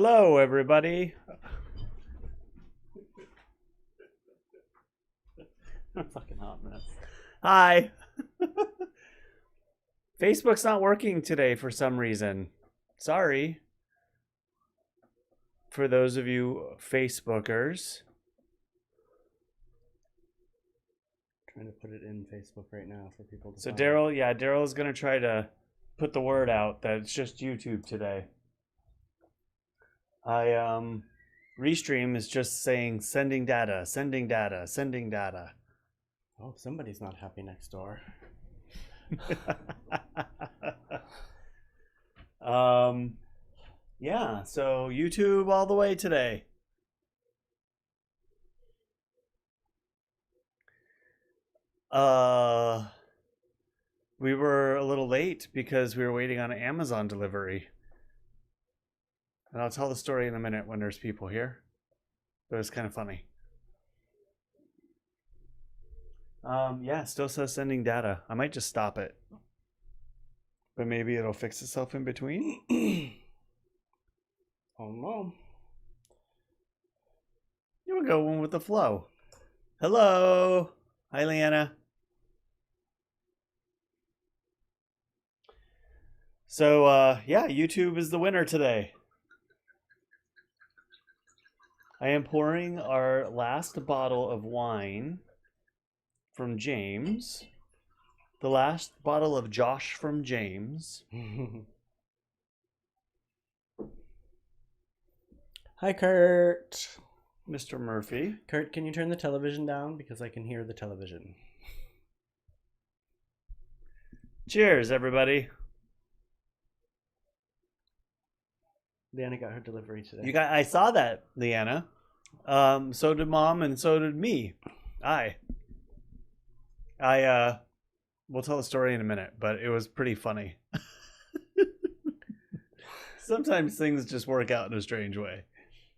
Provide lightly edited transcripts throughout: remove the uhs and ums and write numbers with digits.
Hello, everybody. I'm fucking hot mess. Hi. Facebook's not working today for some reason. Sorry. For those of you Facebookers. Trying to put it in Facebook right now for people to So find. Derrol is going to try to put the word out that it's just YouTube today. Restream is just saying sending data, sending data, sending data. Oh, somebody's not happy next door. Yeah, so YouTube all the way today. We were a little late because we were waiting on an Amazon delivery. And I'll tell the story in a minute when there's people here. But it's kind of funny. Yeah, still says sending data. I might just stop it. But maybe it'll fix itself in between. Oh no. You were going with the flow. Hello. Hi, Leanna. So, yeah, YouTube is the winner today. I am pouring our last bottle of wine from James. The last bottle of Josh from James. Hi, Kurt. Mr. Murphy. Kurt, can you turn the television down? Because I can hear the television. Cheers, everybody. Leanna got her delivery today. I saw that, Leanna. So did Mom, and so did me. We'll tell the story in a minute, but it was pretty funny. Sometimes things just work out in a strange way.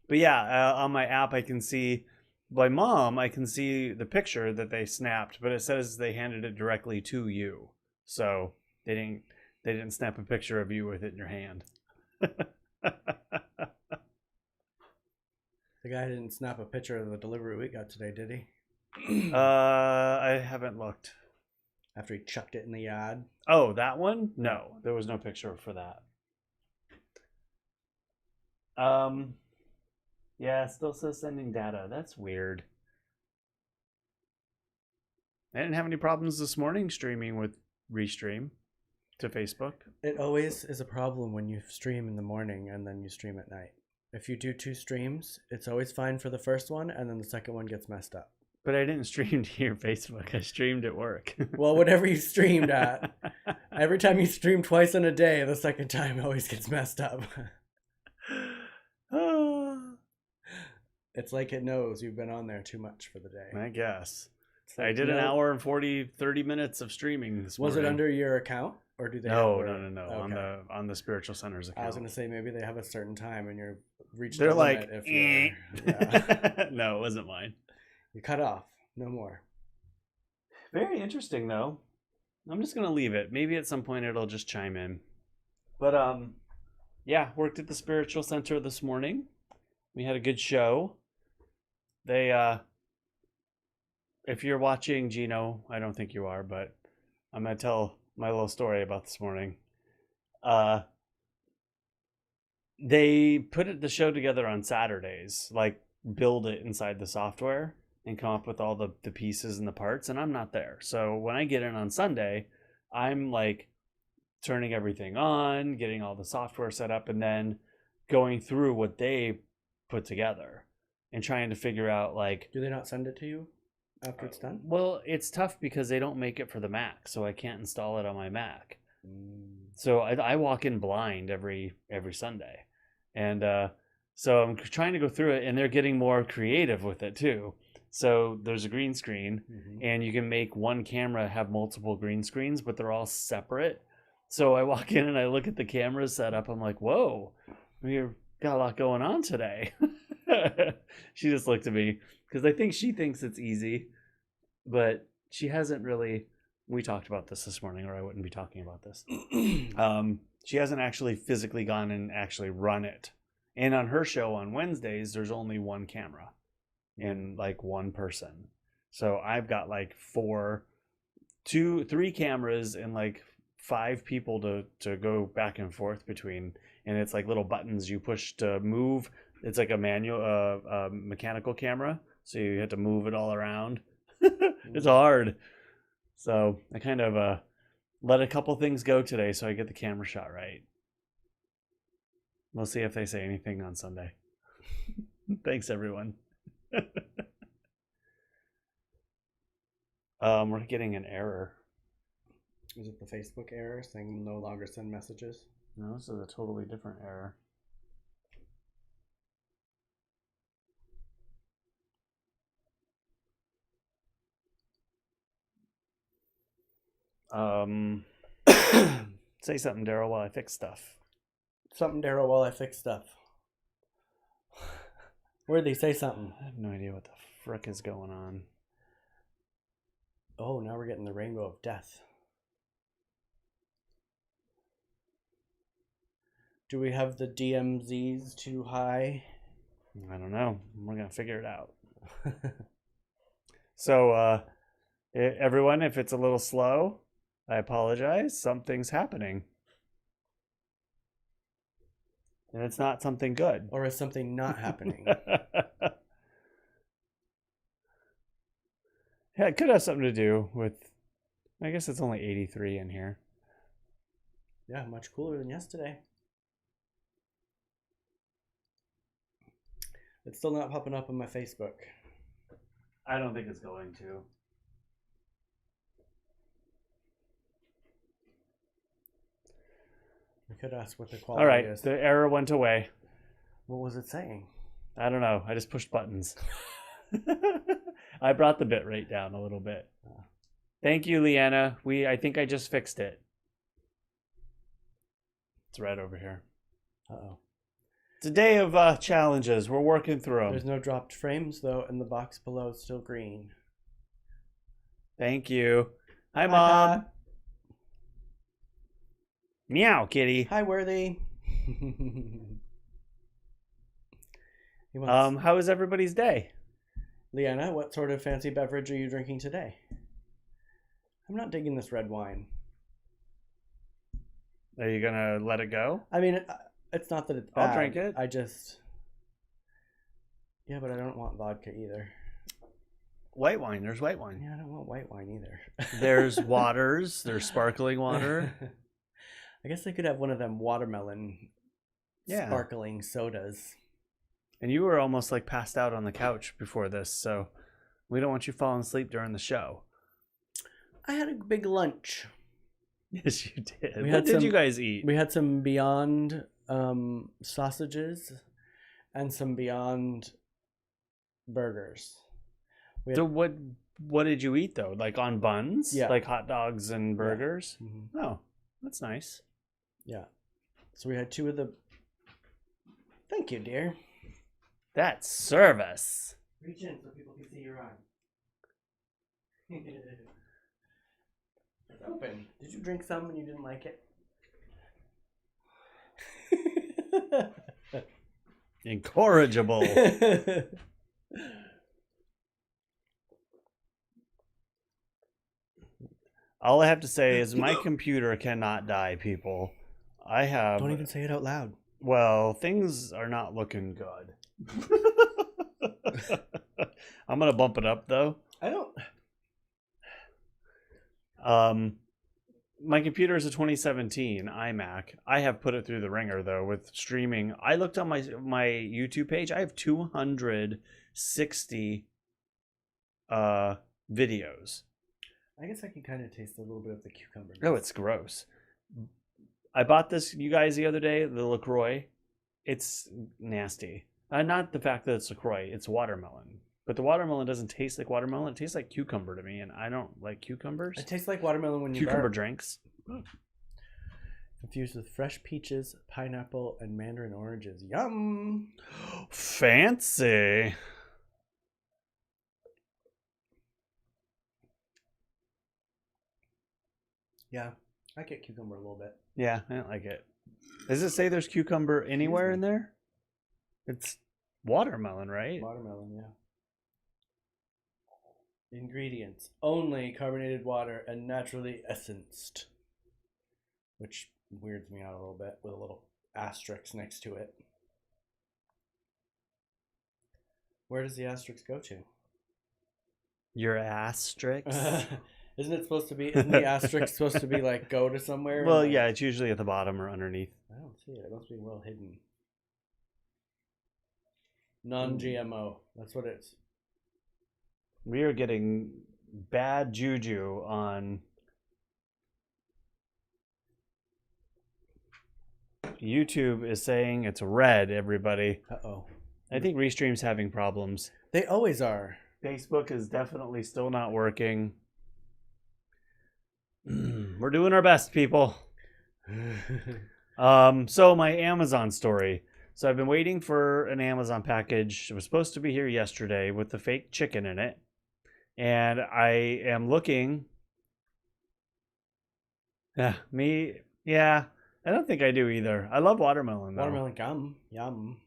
But yeah, on my app, I can see, by Mom, I can see the picture that they snapped, but it says they handed it directly to you. So they didn't snap a picture of you with it in your hand. The guy didn't snap a picture of the delivery we got today, did he? I haven't looked. After he chucked it in the yard. Oh, that one? No, there was no picture for that. Yeah, it still says sending data. That's weird. I didn't have any problems this morning streaming with Restream to Facebook. It always is a problem when you stream in the morning and then you stream at night. If you do 2 streams, it's always fine for the first one, and then the second one gets messed up. But I didn't stream to your Facebook. I streamed at work. Well, whatever you streamed at, every time you stream twice in a day, the second time always gets messed up. It's like it knows you've been on there too much for the day. I guess. Like, I did an hour and 30 minutes of streaming this morning. Was it under your account? Or do they No. Okay. On the Spiritual Center's account. I was going to say maybe they have a certain time and you're reached They're the like, limit if you're... Yeah. No, it wasn't mine. You cut off. No more. Very interesting, though. I'm just going to leave it. Maybe at some point it'll just chime in. But, yeah, worked at the Spiritual Center this morning. We had a good show. They, if you're watching Gino, I don't think you are, but I'm going to tell my little story about this morning. They put the show together on Saturdays, like build it inside the software and come up with all the pieces and the parts, and I'm not there. So when I get in on Sunday, I'm like turning everything on, getting all the software set up, and then going through what they put together and trying to figure out, like... Do they not send it to you after it's done? Well, it's tough because they don't make it for the Mac, so I can't install it on my Mac. So I walk in blind every Sunday. And so I'm trying to go through it, and they're getting more creative with it too. So there's a green screen, and you can make one camera have multiple green screens, but they're all separate. So I walk in and I look at the camera setup. I'm like, whoa, we've got a lot going on today. She just looked at me because I think she thinks it's easy, but she hasn't really... We talked about this morning, or I wouldn't be talking about this. She hasn't actually physically gone and actually run it And on her show on Wednesdays, there's only one camera and like one person. So I've got like 3 cameras and like 5 people to go back and forth between. And it's like little buttons you push to move. It's like a mechanical camera. So you have to move it all around. It's hard. So I kind of let a couple things go today so I get the camera shot right. We'll see if they say anything on Sunday. Thanks, everyone. We're getting an error. Is it the Facebook error saying no longer send messages? No, this is a totally different error. Say something, Derrol, while I fix stuff. Something, Derrol, while I fix stuff. Worthy, say something. I have no idea what the frick is going on. Oh, now we're getting the rainbow of death. Do we have the DMZs too high? I don't know. We're going to figure it out. So, everyone, if it's a little slow, I apologize. Something's happening. And it's not something good. Or is something not happening? Yeah, it could have something to do with, I guess it's only 83 in here. Yeah, much cooler than yesterday. It's still not popping up on my Facebook. I don't think it's going to. I could ask what the quality All right, is. the error went away. What was it saying? I don't know. I just pushed buttons. I brought the bit rate down a little bit. Thank you, Leanna. I think I just fixed it. It's right over here. Uh-oh. It's a day of challenges. We're working through them. There's no dropped frames, though, and the box below is still green. Thank you. Hi, Mom. Meow, kitty. Hi, Worthy. How was everybody's day? Leanna, what sort of fancy beverage are you drinking today? I'm not digging this red wine. Are you going to let it go? I mean, it's not that it's bad. I'll drink it. Yeah, but I don't want vodka either. White wine. There's white wine. Yeah, I don't want white wine either. There's waters. There's sparkling water. I guess I could have one of them watermelon sparkling sodas. And you were almost like passed out on the couch before this, so we don't want you falling asleep during the show. I had a big lunch. Yes, you did. What did you guys eat? We had some Beyond sausages and some Beyond burgers. So what did you eat though? Like on buns? Yeah. Like hot dogs and burgers? Yeah. Mm-hmm. Oh, that's nice. Yeah. So we had 2 of the... Thank you, dear. That's service. Reach in so people can see your arm. It's open. Did you drink some and you didn't like it? Incorrigible. All I have to say is my computer cannot die, people. Don't even say it out loud. Well, things are not looking good. I'm gonna bump it up though. I don't. My computer is a 2017 iMac. I have put it through the ringer though with streaming. I looked on my YouTube page. I have 260 videos. I guess I can kind of taste a little bit of the cucumber. Oh, it's gross. I bought this, you guys, the other day, the LaCroix. It's nasty. Not the fact that it's LaCroix, it's watermelon. But the watermelon doesn't taste like watermelon. It tastes like cucumber to me, and I don't like cucumbers. It tastes like watermelon when you Cucumber burp. drinks. Infused with fresh peaches, pineapple, and mandarin oranges. Yum! Fancy. Yeah, I get cucumber a little bit. Yeah, I don't like it. Does it say there's cucumber anywhere in there? It's watermelon, right? Watermelon, yeah. Ingredients: only carbonated water and naturally essenced. Which weirds me out a little bit with a little asterisk next to it. Where does the asterisk go to? Your asterisk? Isn't it supposed to be? Isn't the asterisk supposed to be like go to somewhere? Well, like, yeah, it's usually at the bottom or underneath. I don't see it. It must be well hidden. Non-GMO. That's what it is. We are getting bad juju on YouTube is saying it's red, everybody. Uh-oh. I think Restream's having problems. They always are. Facebook is definitely still not working. We're doing our best, people. So my Amazon story. So I've been waiting for an Amazon package. It was supposed to be here yesterday with the fake chicken in it. And I am looking. Yeah. I don't think I do either. I love watermelon, though. Watermelon gum. Yum.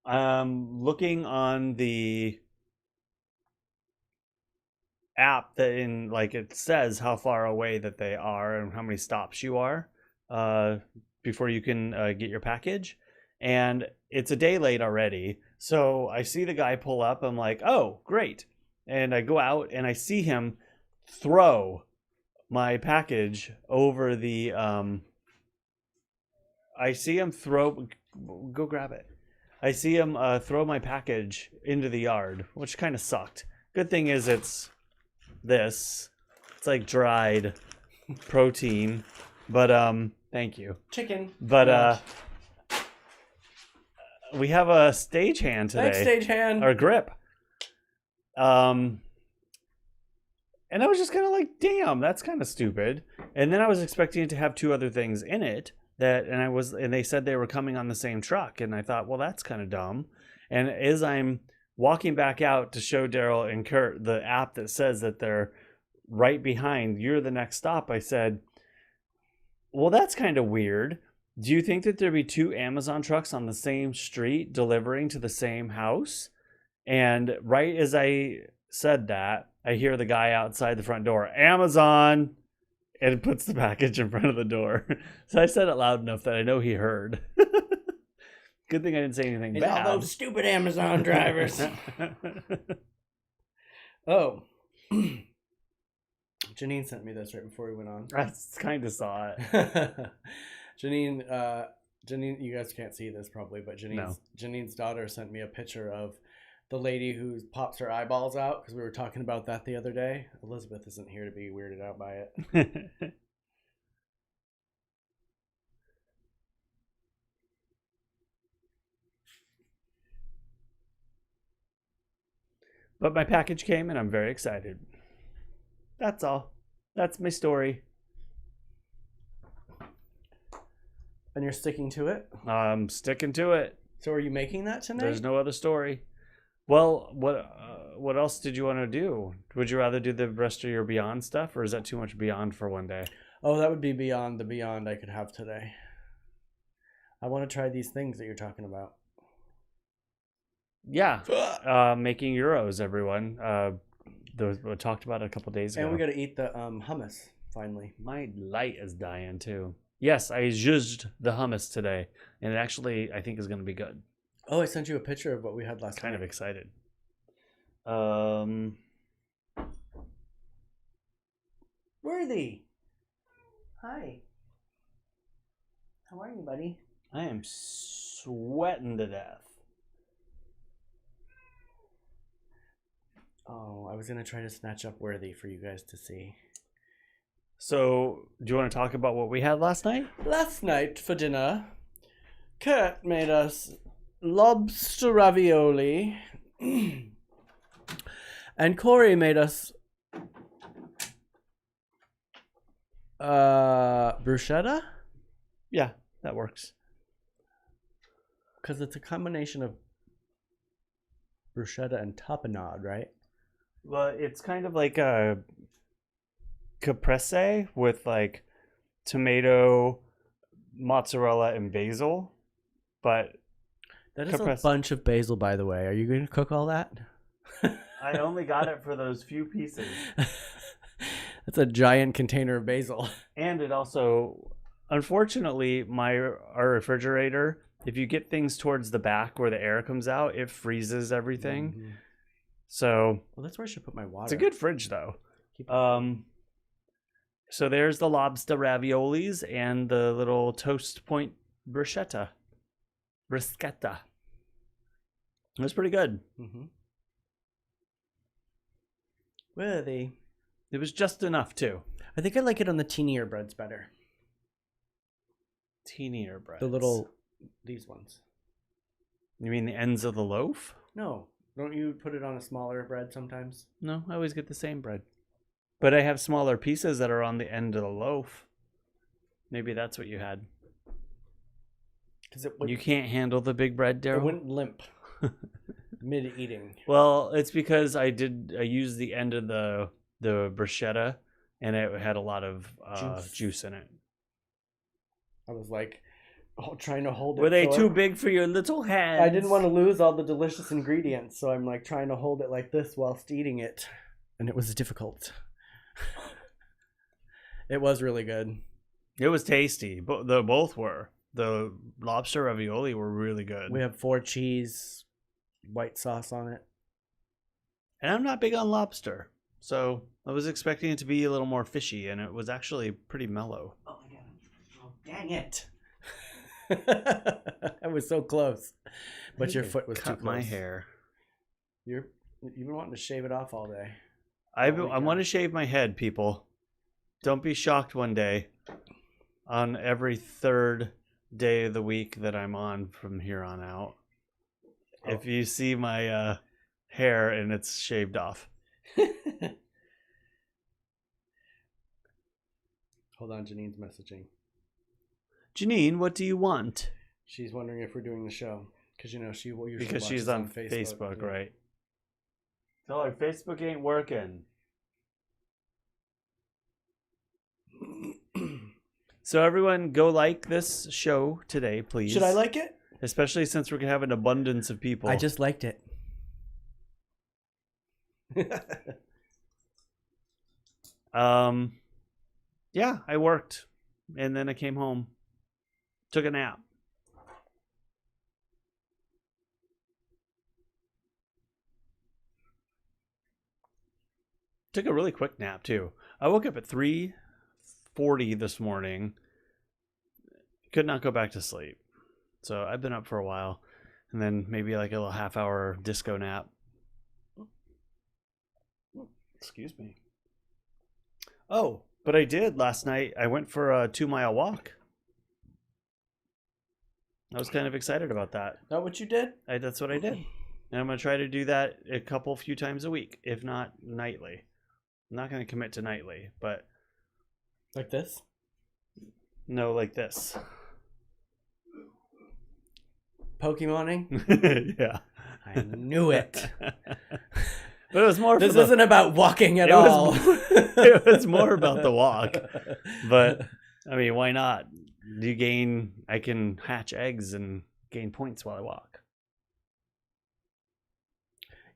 Looking on the app that in like it says how far away that they are and how many stops you are before you can get your package, and it's a day late already. So I see the guy pull up. I'm like, oh great, and I go out and I see him throw my package over the go grab it. I see him throw my package into the yard, which kind of sucked. Good thing is it's like dried protein, but thank you. Chicken. But we have a stagehand today. Thanks, stagehand. Or grip. And I was just kind of like, damn, that's kind of stupid. And then I was expecting it to have two other things in it and they said they were coming on the same truck. And I thought, well, that's kind of dumb. And as I'm walking back out to show Derrol and Kurt the app that says that they're right behind, you're the next stop, I said, well, that's kind of weird. Do you think that there'd be two Amazon trucks on the same street delivering to the same house? And right as I said that, I hear the guy outside the front door, Amazon, and puts the package in front of the door. So I said it loud enough that I know he heard. Good thing I didn't say anything bad. All those stupid Amazon drivers. Oh. Janine sent me this right before we went on. I kind of saw it. Janine, you guys can't see this probably, but Janine's daughter sent me a picture of the lady who pops her eyeballs out, because we were talking about that the other day. Elizabeth isn't here to be weirded out by it. But my package came and I'm very excited. That's all. That's my story. And you're sticking to it? I'm sticking to it. So are you making that tonight? There's no other story. Well, what else did you want to do? Would you rather do the rest of your Beyond stuff, or is that too much Beyond for one day? Oh, that would be beyond the Beyond I could have today. I want to try these things that you're talking about. Yeah. Making Euros, everyone. We talked about it a couple days ago. And we got to eat the hummus, finally. My light is dying, too. Yes, I zhuzhed the hummus today, and it actually, I think, is going to be good. Oh, I sent you a picture of what we had last night. Kind of excited. Worthy. Hi. How are you, buddy? I am sweating to death. Oh, I was going to try to snatch up Worthy for you guys to see. So, do you want to talk about what we had last night? Last night for dinner, Kurt made us lobster ravioli, and Cory made us bruschetta? Yeah, that works. Because it's a combination of bruschetta and tapenade, right? Well, it's kind of like a caprese with like tomato, mozzarella, and basil, but That is a bunch of basil, by the way. Are you going to cook all that? I only got it for those few pieces. That's a giant container of basil. And it also, unfortunately, our refrigerator, if you get things towards the back where the air comes out, it freezes everything. Mm-hmm. So, well, that's where I should put my water. It's a good fridge, though. So there's the lobster raviolis and the little toast point bruschetta. Bruschetta. It was pretty good. Mm-hmm. Worthy. It was just enough, too. I think I like it on the teenier breads better. Teenier breads? These ones. You mean the ends of the loaf? No. Don't you put it on a smaller bread sometimes? No, I always get the same bread. But I have smaller pieces that are on the end of the loaf. Maybe that's what you had. You can't handle the big bread, Derrol? It wouldn't limp mid-eating. Well, it's because I used the end of the bruschetta, and it had a lot of juice in it. I was like, trying to hold it. Were they too big for your little hands? I didn't want to lose all the delicious ingredients, so I'm like trying to hold it like this whilst eating it, and it was difficult. It was really good. It was tasty. Both were. The lobster ravioli were really good. We have 4 cheese, white sauce on it. And I'm not big on lobster, so I was expecting it to be a little more fishy, and it was actually pretty mellow. Oh my god! Oh, dang it! I was so close, but your foot was too close. Cut my hair. You've been wanting to shave it off all day. I want to shave my head, people. Don't be shocked one day on every third day of the week that I'm on from here on out. Oh. If you see my hair and it's shaved off. Hold on, Janine's messaging. Janine, what do you want? She's wondering if we're doing the show. Because, she will usually because she's on Facebook, yeah. Right? Tell her Facebook ain't working. So everyone, go like this show today, please. Should I like it? Especially since we're going to have an abundance of people. I just liked it. Yeah, I worked. And then I came home. Took a nap. Took a really quick nap, too. I woke up at 3:40 this morning. Could not go back to sleep. So I've been up for a while. And then maybe like a little half-hour disco nap. Excuse me. Oh, but I did last night. I went for a 2-mile walk. I was kind of excited about that. Is that what you did? That's what I did. And I'm going to try to do that a few times a week, if not nightly. I'm not going to commit to nightly, but... Like this? No, like this. Pokemoning? Yeah. I knew it. But it was more. This isn't about walking at all. It was more about the walk. But I mean, why not? I can hatch eggs and gain points while I walk.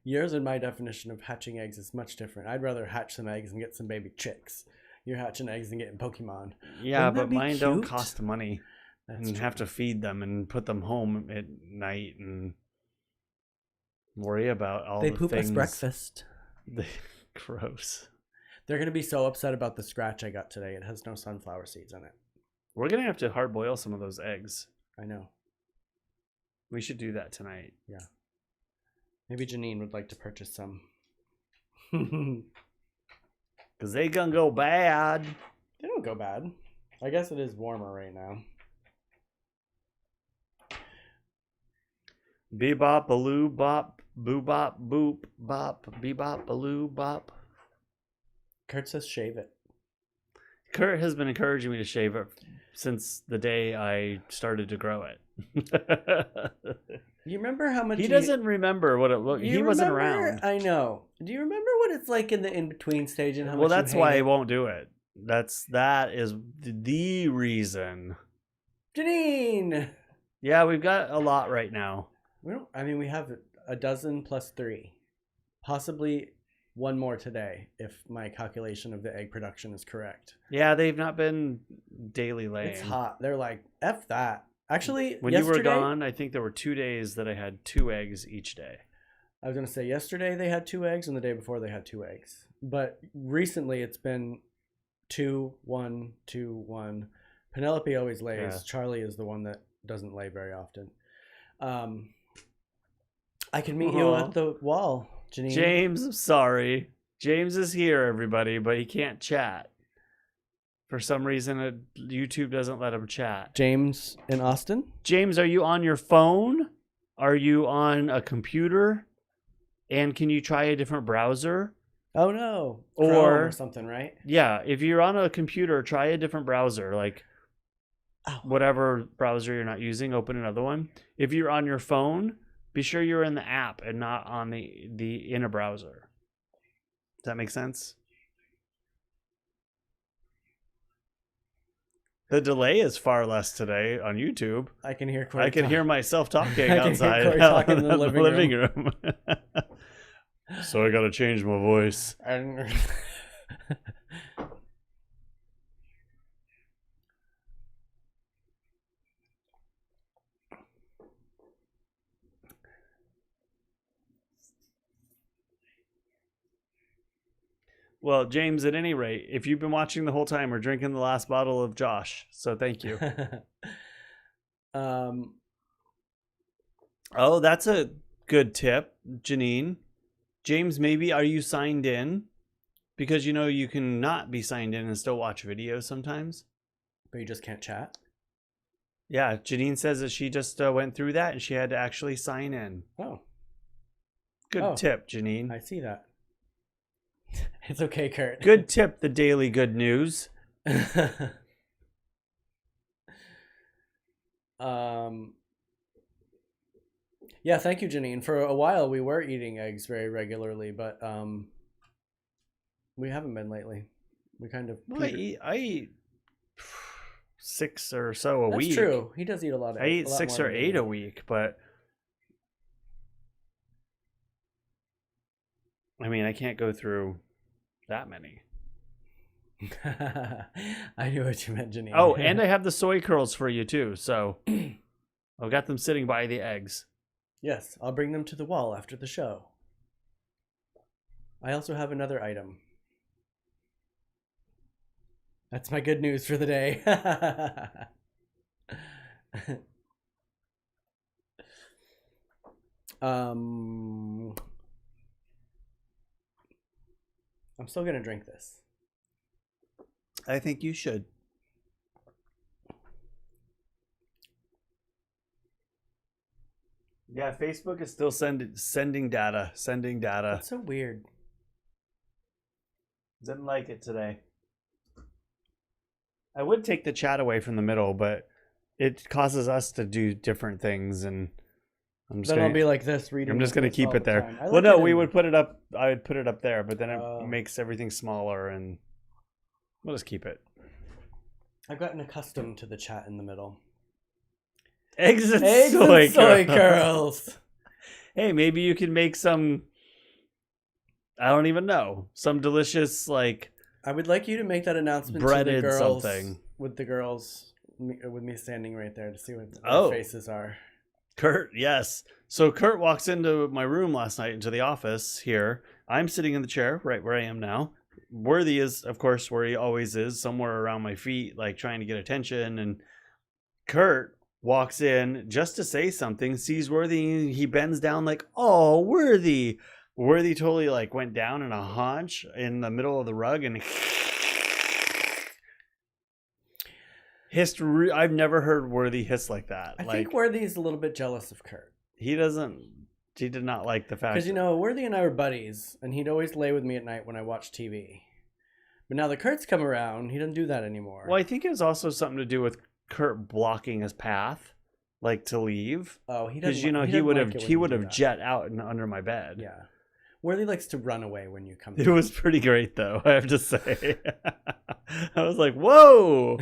Yours and my definition of hatching eggs is much different. I'd rather hatch some eggs and get some baby chicks. You're hatching eggs and getting Pokemon. Yeah, but mine don't cost money. And have to feed them and put them home at night and worry about all the things. They poop us breakfast. Gross. They're going to be so upset about the scratch I got today. It has no sunflower seeds in it. We're going to have to hard boil some of those eggs. I know. We should do that tonight. Yeah. Maybe Janine would like to purchase some. Because they gonna go bad. They don't go bad. I guess it is warmer right now. Bebop, baloo, bop, boo bop, boop, bop, bebop, baloo, bop. Kurt says shave it. Kurt has been encouraging me to shave it since the day I started to grow it. You remember how much he doesn't rember what it looked. He wasn't around. I know. Do you remember what it's like in the in-between stage and how much? Well, that's why I won't do it. That is the reason. Janine. Yeah, we've got a lot right now. We have a dozen plus 3. Possibly one more today, if my calculation of the egg production is correct. Yeah, they've not been daily laying. It's hot. They're like, F that. Actually, when you were gone, I think there were 2 days that I had 2 eggs each day. I was going to say yesterday they had 2 eggs and the day before they had 2 eggs. But recently it's been 2, 1, 2, 1. Penelope always lays. Yeah. Charlie is the one that doesn't lay very often. I can meet you at the wall, Janine. James, I'm sorry. James is here, everybody, but he can't chat. For some reason, YouTube doesn't let him chat. James in Austin? James, are you on your phone? Are you on a computer? And can you try a different browser? Oh, no. Or something, right? Yeah, if you're on a computer, try a different browser. Like whatever browser you're not using, open another one. If you're on your phone, be sure you're in the app and not on in a browser. Does that make sense? The delay is far less today on YouTube. I can hear Cory. I can hear myself talking outside Cory talking in the living room. So I got to change my voice. Well, James, at any rate, if you've been watching the whole time, we're drinking the last bottle of Josh. So thank you. Oh, that's a good tip, Janine. James, maybe are you signed in? Because you can not be signed in and still watch videos sometimes. But you just can't chat? Yeah, Janine says that she just went through that and she had to actually sign in. Oh. Good tip, Janine. I see that. It's okay, Kurt. Good tip, the Daily Good News. Yeah, thank you, Janine. For a while, we were eating eggs very regularly, but we haven't been lately. We kind of... Well, I eat 6 or so a week. That's true. He does eat a lot. I eat 6 or 8 a week, but... I mean, I can't go through that many. I knew what you meant, Janine. Oh, and I have the soy curls for you, too, so... I've got them sitting by the eggs. Yes, I'll bring them to the wall after the show. I also have another item. That's my good news for the day. I'm still gonna drink this. I think you should. Yeah, Facebook is still sending data. That's so weird. Didn't like it today. I would take the chat away from the middle, but it causes us to do different things, and I'll be like this reading. I'm just gonna keep it there. Well, no, we would put it up. I would put it up there, but then it makes everything smaller, and we'll just keep it. I've gotten accustomed to the chat in the middle. Eggs and soy curls. Hey, maybe you can make some. I don't even know. Some delicious I would like you to make that announcement breaded to the girls, something with the girls, with me standing right there to see what their faces are. Kurt, yes. So Kurt walks into my room last night, into the office here. I'm sitting in the chair right where I am now. Worthy is, of course, where he always is, somewhere around my feet, trying to get attention. And Kurt walks in just to say something, sees Worthy, he bends down oh, Worthy. Worthy totally went down in a haunch in the middle of the rug and hissed. I've never heard Worthy hiss like that. I think Worthy's a little bit jealous of Kurt. He did not like the fact. Because, Worthy and I were buddies, and he'd always lay with me at night when I watched TV. But now that Kurt's come around, he doesn't do that anymore. Well, I think it was also something to do with Kurt blocking his path, to leave. Oh, he doesn't. Because, he would have jet out and under my bed. Yeah. Worthy likes to run away when you come. It was pretty great, though, I have to say. I was like, whoa!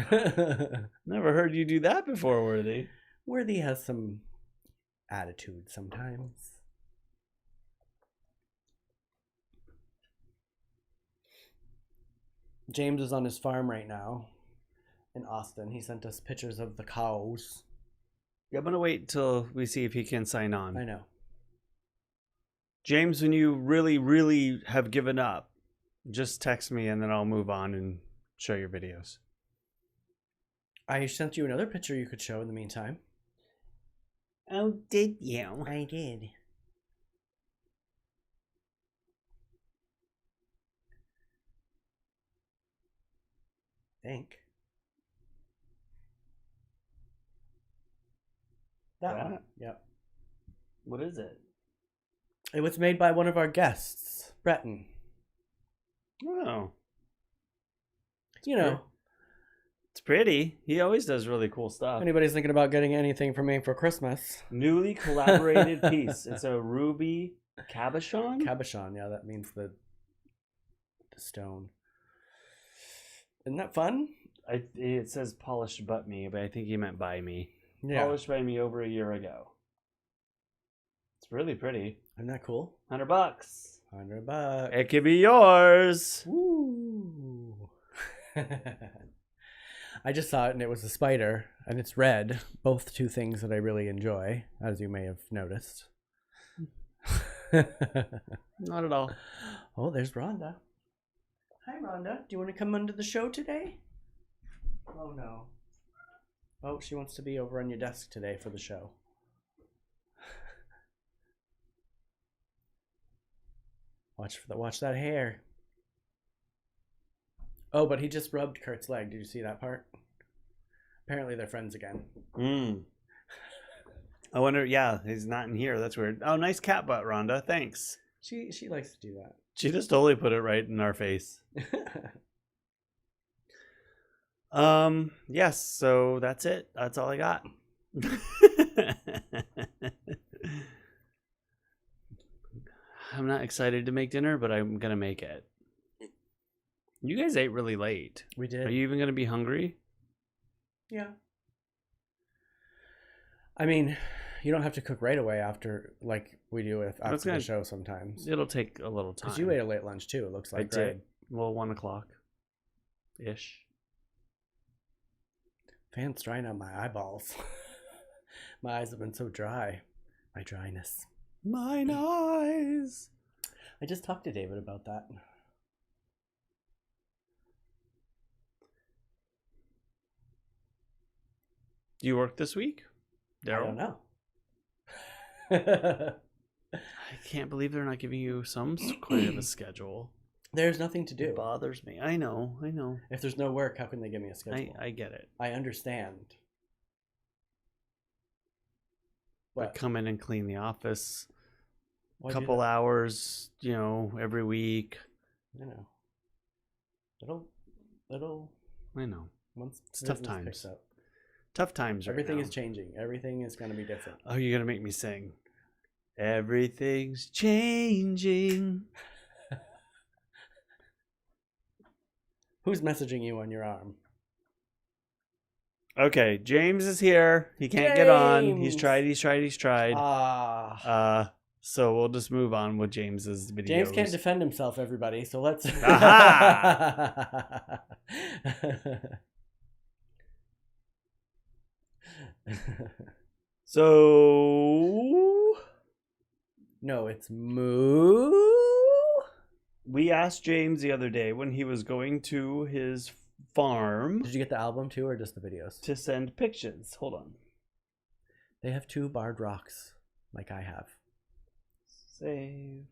Never heard you do that before, Worthy. Worthy has some attitude sometimes. James is on his farm right now in Austin. He sent us pictures of the cows. Yeah, I'm going to wait till we see if he can sign on. I know. James, when you really, really have given up, just text me and then I'll move on and show your videos. I sent you another picture you could show in the meantime. Oh, did you? I did. Think. That one. Yep. What is it? It was made by one of our guests, Breton. Oh. You know. It's pretty. He always does really cool stuff. Anybody's thinking about getting anything from me for Christmas. Newly collaborated piece. It's a ruby cabochon? Cabochon, yeah, that means the stone. Isn't that fun? It says polished but me, but I think he meant by me. Yeah. Polished by me over a year ago. It's really pretty. Isn't that cool? $100. $100. It could be yours. Woo. I just saw it and it was a spider and it's red. Both two things that I really enjoy, as you may have noticed. Not at all. Oh, there's Rhonda. Hi, Rhonda. Do you want to come onto the show today? Oh, no. Oh, she wants to be over on your desk today for the show. Watch that hair. Oh, but he just rubbed Kurt's leg. Did you see that part? Apparently they're friends again. I wonder, yeah, he's not in here. That's weird. Oh, nice cat butt, Rhonda. Thanks. She likes to do that. She just totally put it right in our face. Yes, so that's it. That's all I got. I'm not excited to make dinner, but I'm gonna make it. You guys ate really late. We did. Are you even gonna be hungry? Yeah. I mean, you don't have to cook right away after, like we do after the show sometimes. It'll take a little time. Because you ate a late lunch too, it looks like. I did. Well, 1 o'clock-ish. Fan's drying out my eyeballs. My eyes have been so dry. My dryness. Mine eyes. I just talked to David about that. Do you work this week, Derrol? I don't know. I can't believe they're not giving you some kind of a schedule. There's nothing to do. It bothers me. I know. If there's no work, how can they give me a schedule? I get it. I understand. But come in and clean the office a Why'd couple hours, every week. I know. It'll. I know. Once it's tough times. Picks up. Tough times right Everything now. is changing. Everything is going to be different. Oh, you're going to make me sing. Everything's changing. Who's messaging you on your arm? Okay, James is here. He can't get on. He's tried. So we'll just move on with James's videos. James can't defend himself, everybody. So let's. So no, it's moo. We asked James the other day when he was going to his farm. Did you get the album too, or just the videos? To send pictures. Hold on. They have 2 barred rocks, like I have. Save.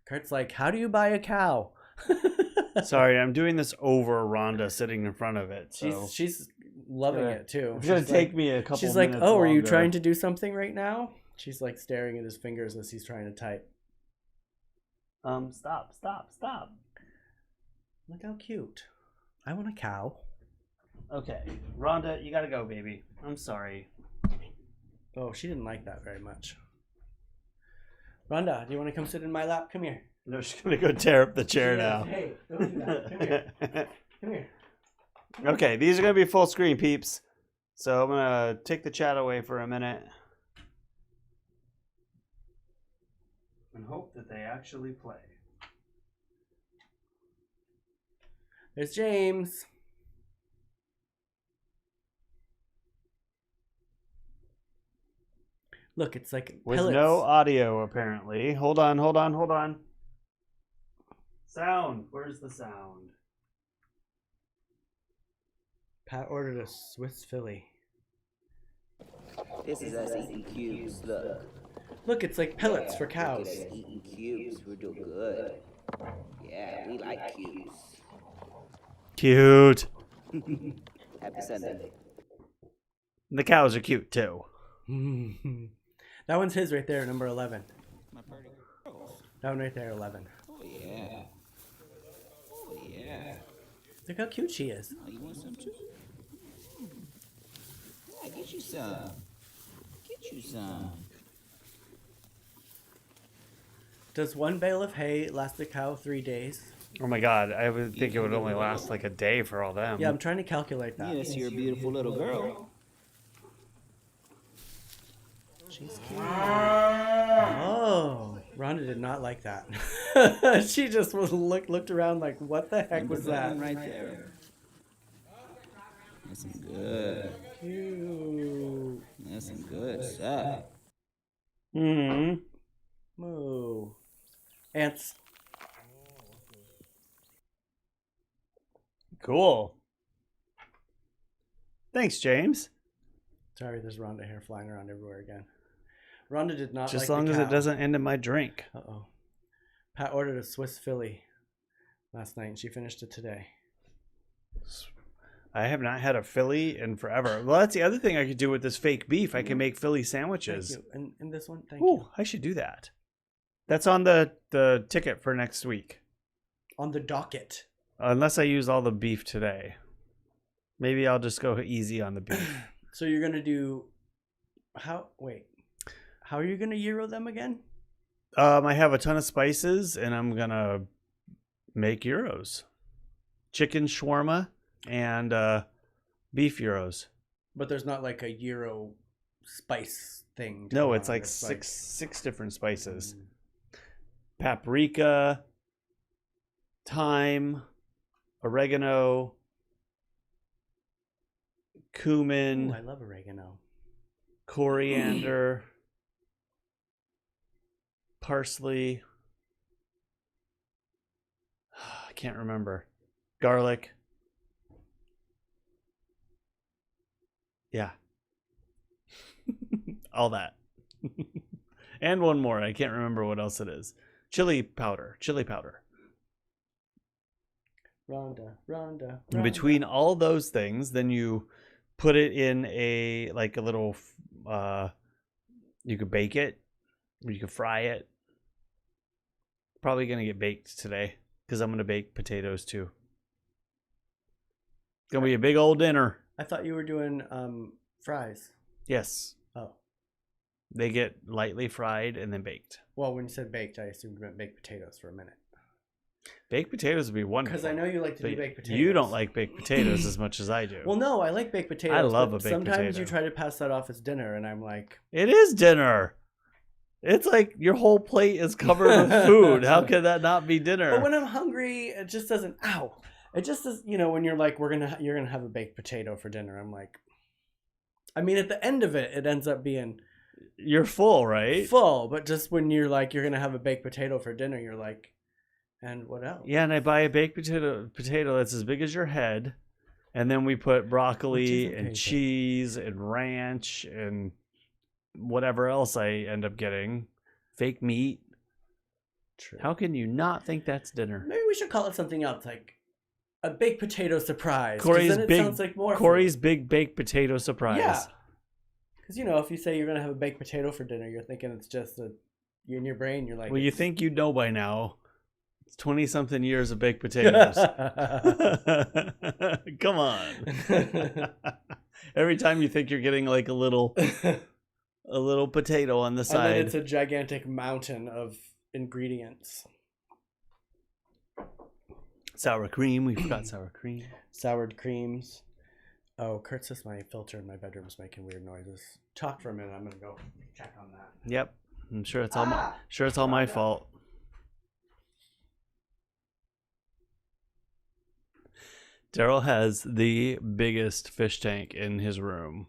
Kurt's like, how do you buy a cow? Sorry, I'm doing this over Rhonda sitting in front of it. So she's loving it too. It's gonna take me a couple. She's minutes like, "Oh, are you longer. trying to do something right now?" She's like staring at his fingers as he's trying to type. Stop. Look how cute. I want a cow. Okay, Rhonda, you gotta go, baby. I'm sorry. Oh, she didn't like that very much. Rhonda, do you want to come sit in my lap? Come here. No, she's gonna go tear up the chair now. Hey, don't do that. Come here. Come here. Okay, these are gonna be full screen, peeps. So I'm gonna take the chat away for a minute and hope that they actually play. There's James. Look, it's like with pellets. no audio apparently. Hold on. Sound. Where's the sound? Pat ordered a Swiss Philly. This is us eating cubes, look. Look, it's like pellets for cows. Look at us eating cubes, we're doing good. Yeah, we like cubes. Cute. Happy Sunday. The cows are cute too. That one's his right there, number 11. My party girls. That one right there, 11. Oh yeah. Oh yeah. Look how cute she is. Oh, you want some too? Yeah, get you some. Get you some. Does one bale of hay last a cow 3 days? Oh my god, I would think it would only last like a day for all them. Yeah, I'm trying to calculate that. Yes, you're a beautiful little girl. She's cute. Oh, Rhonda did not like that. She just was looked around like, what the heck was that? Right there. That's some good. Cute. That's some good stuff. Moo. Ants. Cool. Thanks, James. Sorry, there's Rhonda hair flying around everywhere again. Rhonda did not Just like as long the as cow. it doesn't end in my drink. Uh-oh. Pat ordered a Swiss Philly last night, and she finished it today. I have not had a Philly in forever. Well, that's the other thing I could do with this fake beef. I can make Philly sandwiches. Thank you. And this one, thank Ooh, you. I should do that. That's on the ticket for next week. On the docket. Unless I use all the beef today. Maybe I'll just go easy on the beef. So you're going to do... How are you going to gyro them again? I have a ton of spices, and I'm going to make gyros. Chicken shawarma and beef gyros. But there's not like a gyro spice thing. No, it's like six different spices. Paprika, thyme, oregano, cumin, Ooh, I love oregano. coriander, parsley. I can't remember. Garlic. Yeah. All that. And one more. I can't remember what else it is. Chili powder. Rhonda. And between all those things, then you put it in a little you could bake it or you could fry it. Probably gonna get baked today because I'm gonna bake potatoes too. It's gonna be a big old dinner. I thought you were doing fries. Yes. Oh. They get lightly fried and then baked. Well, when you said baked, I assumed you meant baked potatoes for a minute. Baked potatoes would be wonderful. Because I know you like to do baked potatoes. You don't like baked potatoes as much as I do. Well, no, I like baked potatoes. I love but a baked sometimes potato. you try to pass that off as dinner, and I'm like... It is dinner. It's like your whole plate is covered with food. How could that not be dinner? But when I'm hungry, it just doesn't... Ow! It just is, when you're like, you're gonna have a baked potato for dinner. I'm like... I mean, at the end of it, it ends up being... You're full, right? Full, but just when you're like, you're gonna have a baked potato for dinner, you're like... And what else? Yeah, and I buy a baked potato that's as big as your head, and then we put broccoli and cheese and ranch and whatever else I end up getting. Fake meat. True. How can you not think that's dinner? Maybe we should call it something else, like a baked potato surprise. Corey's then it big, sounds like more Corey's food. big baked potato surprise. Yeah. Because, if you say you're going to have a baked potato for dinner, you're thinking it's just in your brain, you're like... Well, you think you know by now. It's 20-something years of baked potatoes. Come on. Every time you think you're getting like a little potato on the side. And then it's a gigantic mountain of ingredients. Sour cream. We forgot sour cream. Soured creams. Oh, Kurt says my filter in my bedroom's making weird noises. Talk for a minute. I'm gonna go check on that. Yep. I'm sure it's all my fault. Derrol has the biggest fish tank in his room.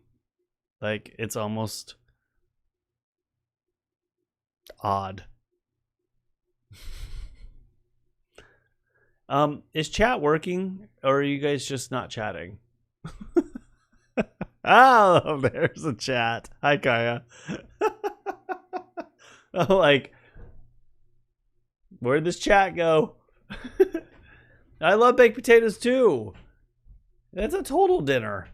Like, it's almost odd. Is chat working, or are you guys just not chatting? Oh, there's a chat. Hi, Kaya. Oh, like, where'd this chat go? I love baked potatoes too. That's a total dinner.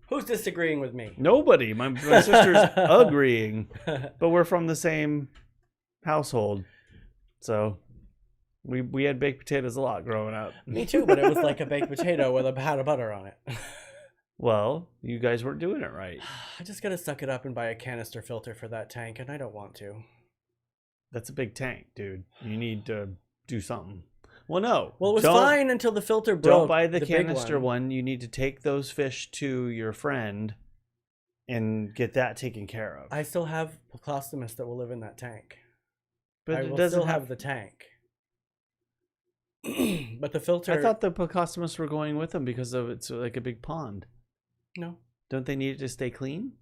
Who's disagreeing with me? Nobody. My sister's agreeing, but we're from the same household, so we had baked potatoes a lot growing up. Me too, but it was like a baked potato with a pat of butter on it. Well, you guys weren't doing it right. I just gotta suck it up and buy a canister filter for that tank, and I don't want to. That's a big tank, dude. You need to do something. Well, no. Well, it was fine until the filter broke. Don't buy the canister one. You need to take those fish to your friend and get that taken care of. I still have Plecostomus that will live in that tank. But I it will doesn't still have the tank. But the filter... I thought the Plecostomus were going with them because of it's like a big pond. No. Don't they need it to stay clean?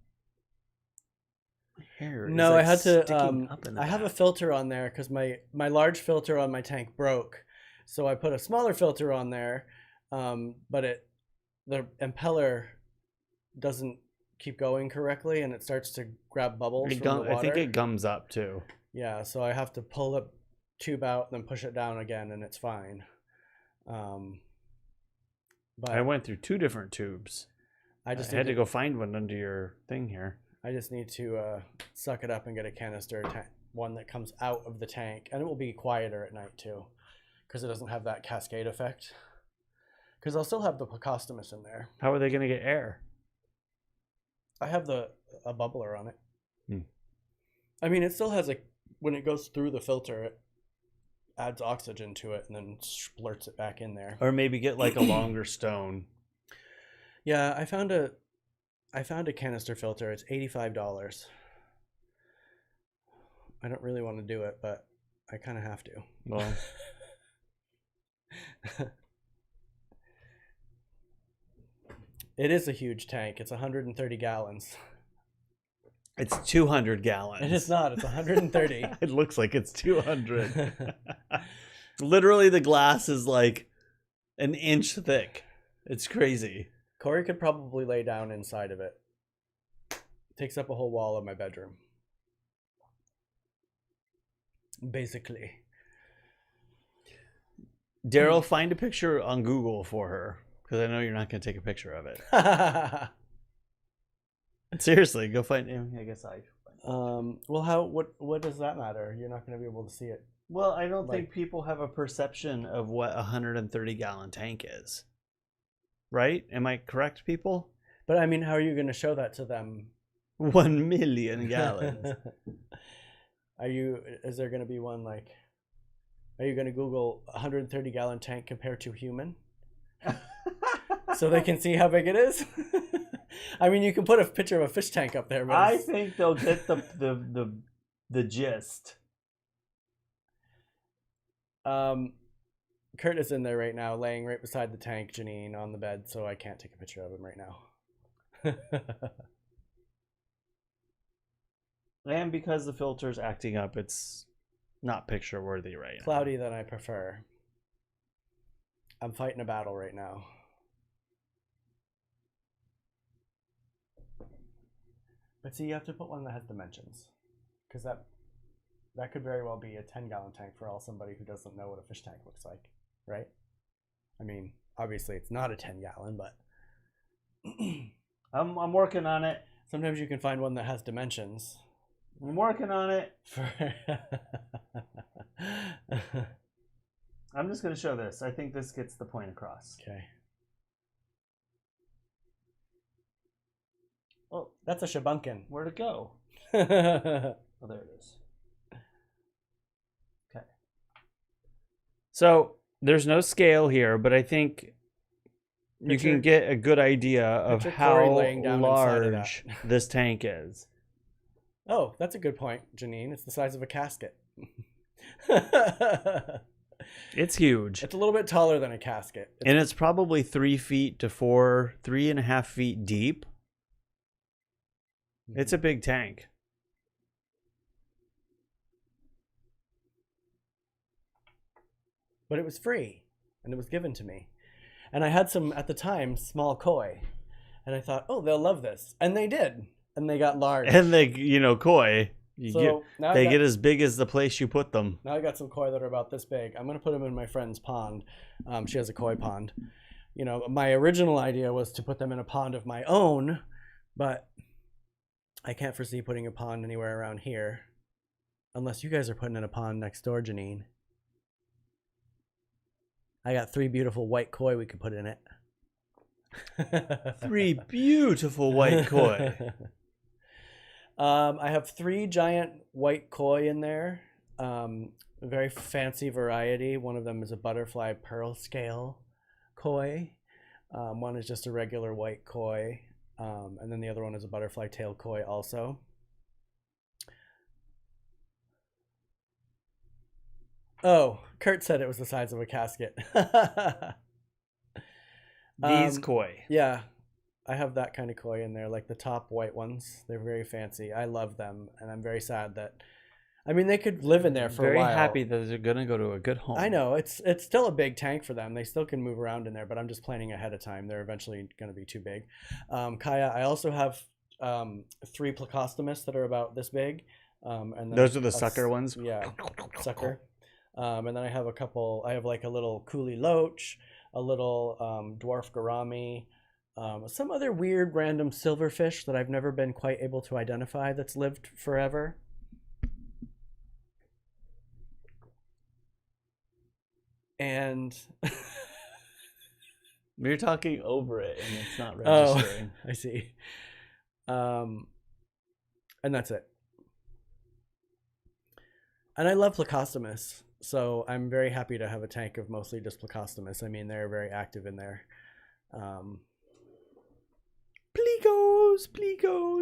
My hair is no, like I had to. up in the I have a back. filter on there because my large filter on my tank broke, so I put a smaller filter on there, but the impeller doesn't keep going correctly, and it starts to grab bubbles from the water. I think it gums up too. Yeah, so I have to pull the tube out and then push it down again, and it's fine. But I went through 2 different tubes. I just had to go find one under your thing here. I just need to suck it up and get a canister one that comes out of the tank, and it will be quieter at night too, because it doesn't have that cascade effect. Because I'll still have the Plecostomus in there. How are they going to get air? I have a bubbler on it. Hmm. I mean, it still has when it goes through the filter, it adds oxygen to it and then splurts it back in there. Or maybe get like a longer stone. Yeah, I found a canister filter. It's $85. I don't really want to do it, but I kind of have to. Well, it is a huge tank. It's 130 gallons. it's 200 gallons. It is not. It's 130. It looks like it's 200. Literally, the glass is like an inch thick. It's crazy. Cory could probably lay down inside of it. Takes up a whole wall of my bedroom. Basically. Derrol, find a picture on Google for her, because I know you're not going to take a picture of it. Seriously, go find him. I guess well, what does that matter? You're not going to be able to see it. Well, I don't think people have a perception of what a 130-gallon tank is. Right? Am I correct, people? But I mean, how are you going to show that to them? 1 million gallons. Is there going to be one like, are you going to Google 130-gallon tank compared to human? So they can see how big it is? I mean, you can put a picture of a fish tank up there. But I think they'll get the gist. Kurt is in there right now, laying right beside the tank, Janine, on the bed, so I can't take a picture of him right now. And because the filter's acting up, it's not picture worthy right now. Cloudy than I prefer. I'm fighting a battle right now. But see, you have to put one that has dimensions, because that could very well be a 10-gallon tank for all somebody who doesn't know what a fish tank looks like, right? I mean, obviously it's not a 10-gallon, but I'm working on it. Sometimes you can find one that has dimensions. I'm working on it. I'm just going to show this. I think this gets the point across. Okay. Oh, that's a shabunkin. Where'd it go? Oh, Oh, there it is. Okay. So there's no scale here, but I think you can get a good idea of Cory how laying down inside of large this tank is. Oh, that's a good point, Janine. It's the size of a casket. It's huge. It's a little bit taller than a casket. And it's probably 3.5 feet deep. It's a big tank. But it was free, and it was given to me. And I had some, at the time, small koi. And I thought, oh, they'll love this. And they did. And they got large. And they, koi, they get as big as the place you put them. Now I got some koi that are about this big. I'm going to put them in my friend's pond. She has a koi pond. My original idea was to put them in a pond of my own, but I can't foresee putting a pond anywhere around here. Unless you guys are putting in a pond next door, Janine. I got 3 beautiful white koi we could put in it. 3 beautiful white koi. I have 3 giant white koi in there. A very fancy variety. One of them is a butterfly pearl scale koi. One is just a regular white koi. And then the other one is a butterfly tail koi also. Oh, Kurt said it was the size of a casket. These koi. Yeah, I have that kind of koi in there, like the top white ones. They're very fancy. I love them, and I'm very sad that. I mean, they could live in there for a while. Very happy that they're gonna go to a good home. I know it's still a big tank for them. They still can move around in there, but I'm just planning ahead of time. They're eventually gonna be too big. Kaya, I also have 3 plecostomus that are about this big. And then those are the sucker ones. Yeah, sucker. And then I have a couple. I have like a little coolie loach, a little dwarf gourami, some other weird random silverfish that I've never been quite able to identify that's lived forever. And you're talking over it and it's not registering. Oh, I see. And that's it. And I love plecostomus. So I'm very happy to have a tank of mostly just plecostomus. I mean, they're very active in there. Plecos.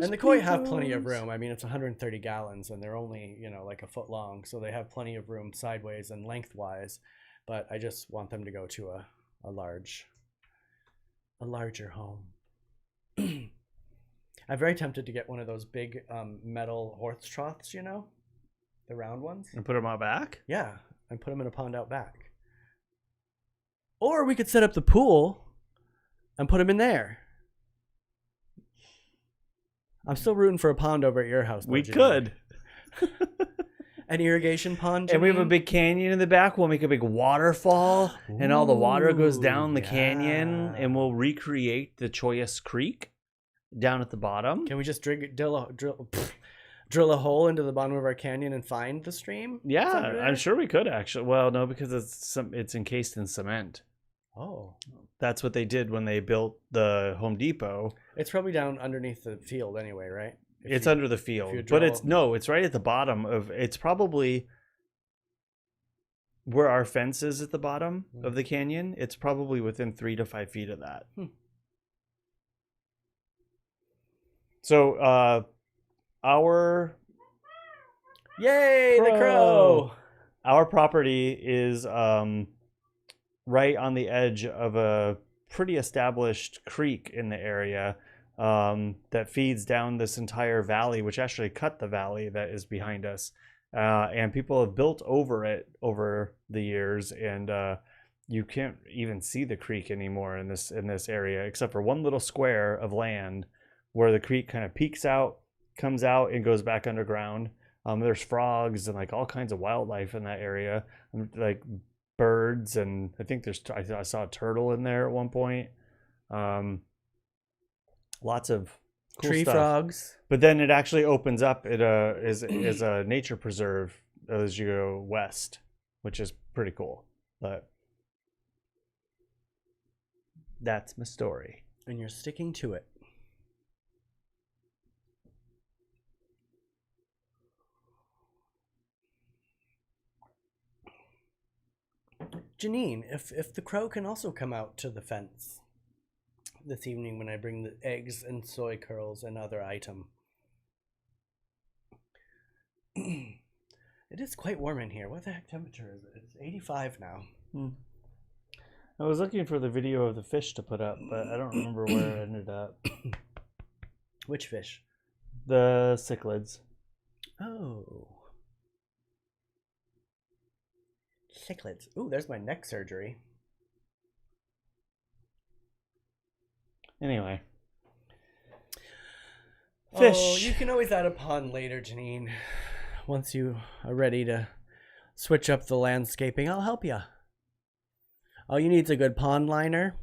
And the koi have plenty of room. I mean, it's 130 gallons and they're only, like a foot long. So they have plenty of room sideways and lengthwise. But I just want them to go to a larger home. I'm very tempted to get one of those big metal horse troughs, the round ones. And put them out back? Yeah, and put them in a pond out back. Or we could set up the pool and put them in there. I'm still rooting for a pond over at your house. We could. An irrigation pond, Janine? And we have a big canyon in the back. We'll make a big waterfall, and all the water goes down the canyon, and we'll recreate the Choyas Creek down at the bottom. Can we just drill a hole into the bottom of our canyon and find the stream? Yeah, I'm sure we could actually. Well, no, because it's encased in cement. Oh. That's what they did when they built the Home Depot. It's probably down underneath the field anyway, right? It's under the field, but it's right at the bottom of. It's probably where our fence is at the bottom of the canyon. It's probably within 3 to 5 feet of that. So, the crow. Our property is right on the edge of a pretty established creek in the area. That feeds down this entire valley, which actually cut the valley that is behind us. And people have built over it over the years, and you can't even see the creek anymore in this area, except for one little square of land where the creek kind of peaks out, comes out, and goes back underground. There's frogs and like all kinds of wildlife in that area, like birds, and I think I saw a turtle in there at one point. Lots of cool tree stuff. Frogs. But then it actually opens up. It is a nature preserve as you go west, which is pretty cool. But that's my story. And you're sticking to it. Janine, if the crow can also come out to the fence. this evening when I bring the eggs and soy curls and other item. It is quite warm in here. What the heck temperature is it? It's 85 now. I was looking for the video of the fish to put up, but I don't remember where it ended up. Which fish? The cichlids. Oh. Cichlids. Ooh, there's my neck surgery. Anyway. Fish. Oh, you can always add a pond later, Janine. Once you are ready to switch up the landscaping, I'll help you. All you need is a good pond liner.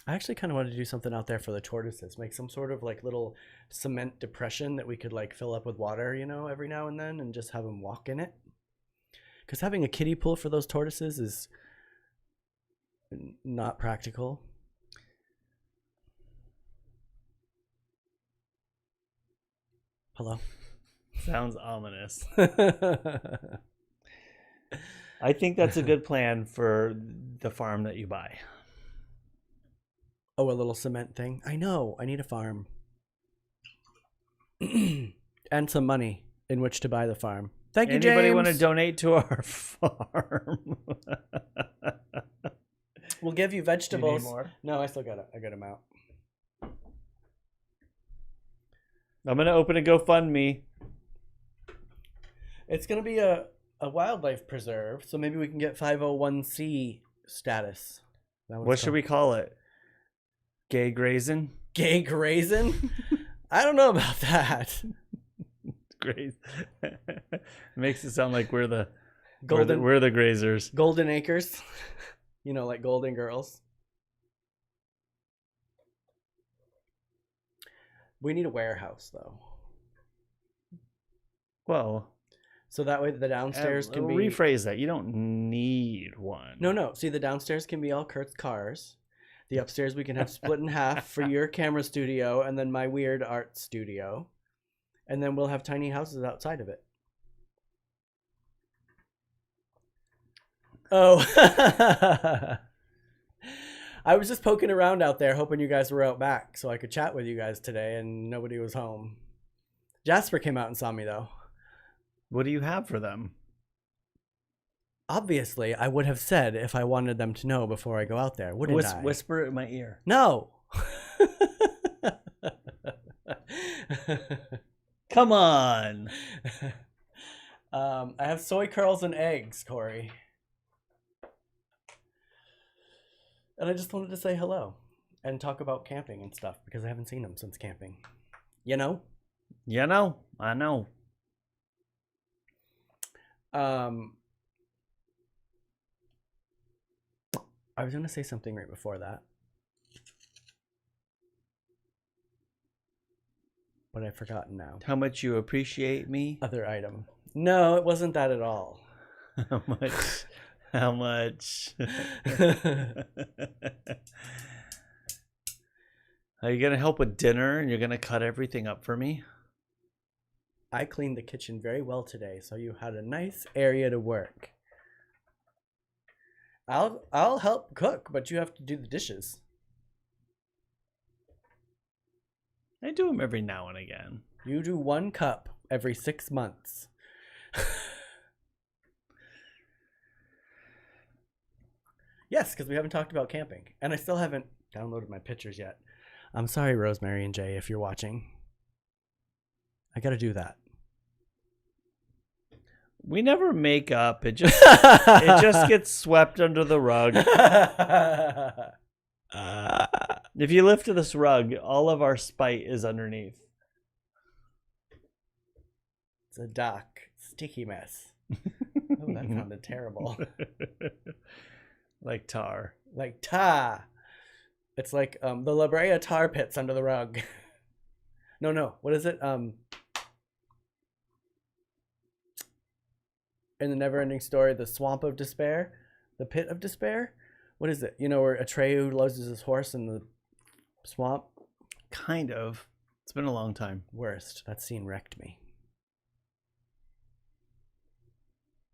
I actually kind of want to do something out there for the tortoises. Make some sort of like little cement depression that we could like fill up with water, you know, every now and then, and just have them walk in it. Because having a kiddie pool for those tortoises is not practical. Hello? Sounds ominous. I think that's a good plan for the farm that you buy. Oh, a little cement thing? I know. I need a farm. And some money in which to buy the farm. Thank you, James. Anybody want to donate to our farm? We'll give you vegetables. Do you need more? No, I still got it. I got them out. I'm going to open a GoFundMe. It's going to be a wildlife preserve, so maybe we can get 501c status. What should we call it? Gay grazing? Gay grazing? I don't know about that. Graze. Makes it sound like we're the golden. We're the grazers. Golden acres. You know, like Golden Girls. We need a warehouse, though. Well, so that way the downstairs can be... Rephrase that. You don't need one. No. See, the downstairs can be all Kurt's cars. The upstairs we can have split in half for your camera studio and then my weird art studio. And then we'll have tiny houses outside of it. Oh. I was just poking around out there hoping you guys were out back so I could chat with you guys today, and nobody was home. Jasper came out and saw me, though. What do you have for them? Obviously, I would have said if I wanted them to know before I go out there, wouldn't I? Whisper it in my ear. No. Come on. I have soy curls and eggs, Cory. And I just wanted to say hello and talk about camping and stuff because I haven't seen them since camping. You know? You know? I know. I was going to say something right before that. But I've forgotten now. How much you appreciate me? Other item. No, it wasn't that at all. How much? How much? Are you going to help with dinner and you're going to cut everything up for me? I cleaned the kitchen very well today, so you had a nice area to work. I'll help cook, but you have to do the dishes. I do them every now and again. You do 1 cup every 6 months. Yes, because we haven't talked about camping. And I still haven't downloaded my pictures yet. I'm sorry, Rosemary and Jay, if you're watching. I got to do that. We never make up. It just gets swept under the rug. If you lift this rug, all of our spite is underneath. It's a dark, sticky mess. Oh, that sounded terrible. Like tar. Like tar. It's like the La Brea tar pits under the rug. No. What is it? In the Never-Ending Story, the Swamp of Despair? The Pit of Despair? What is it? You know, where Atreyu loses his horse in the swamp? Kind of. It's been a long time. Worst. That scene wrecked me.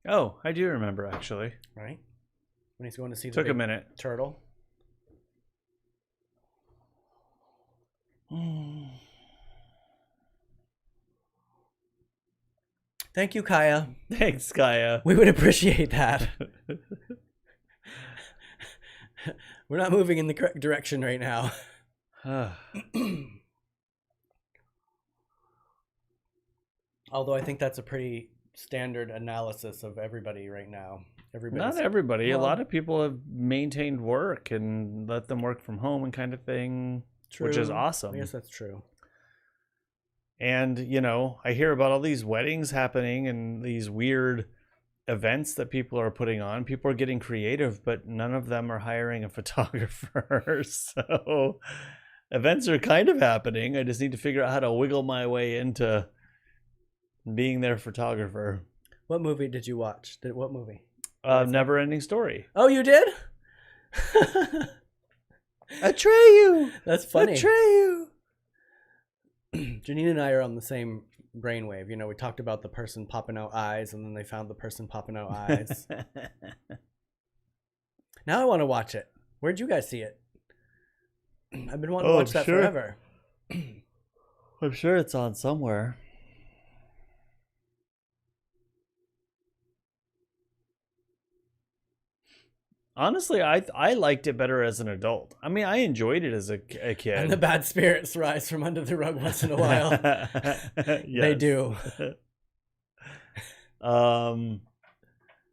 Oh, I do remember, actually. Right? When he's going to see the Took a big minute. turtle. Thank you, Kaya. Thanks, Kaya. We would appreciate that. We're not moving in the correct direction right now. Although I think that's a pretty standard analysis of everybody right now. Not everybody. Well, a lot of people have maintained work and let them work from home and kind of thing, true. Which is awesome. I guess that's true. And, you know, I hear about all these weddings happening and these weird events that people are putting on. People are getting creative, but none of them are hiring a photographer. So events are kind of happening. I just need to figure out how to wiggle my way into being their photographer. What movie did you watch? What movie? Never Ending Story. Oh, you did? Atreyu. That's funny. Atreyu. Janine and I are on the same brainwave. You know, we talked about the person popping out eyes, and then they found the person popping out eyes. Now I want to watch it. Where'd you guys see it? I've been wanting to watch that forever. I'm sure it's on somewhere. Honestly, I liked it better as an adult. I mean, I enjoyed it as a kid. And the bad spirits rise from under the rug once in a while. They do. I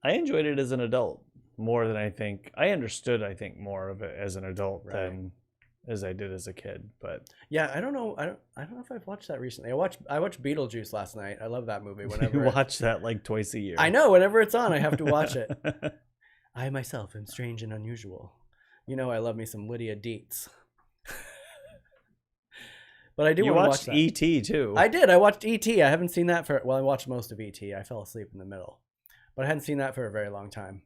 enjoyed it as an adult more than I think. I understood, I think, more of it as an adult than as I did as a kid. But yeah, I don't know. I don't know if I've watched that recently. I watched Beetlejuice last night. I love that movie. Whenever you watch that like twice a year. I know. Whenever it's on, I have to watch it. I myself am strange and unusual. You know, I love me some Lydia Dietz. But I do want to watch that. You watched E.T. too. I did. I watched E.T. I haven't seen that for... Well, I watched most of E.T. I fell asleep in the middle. But I hadn't seen that for a very long time.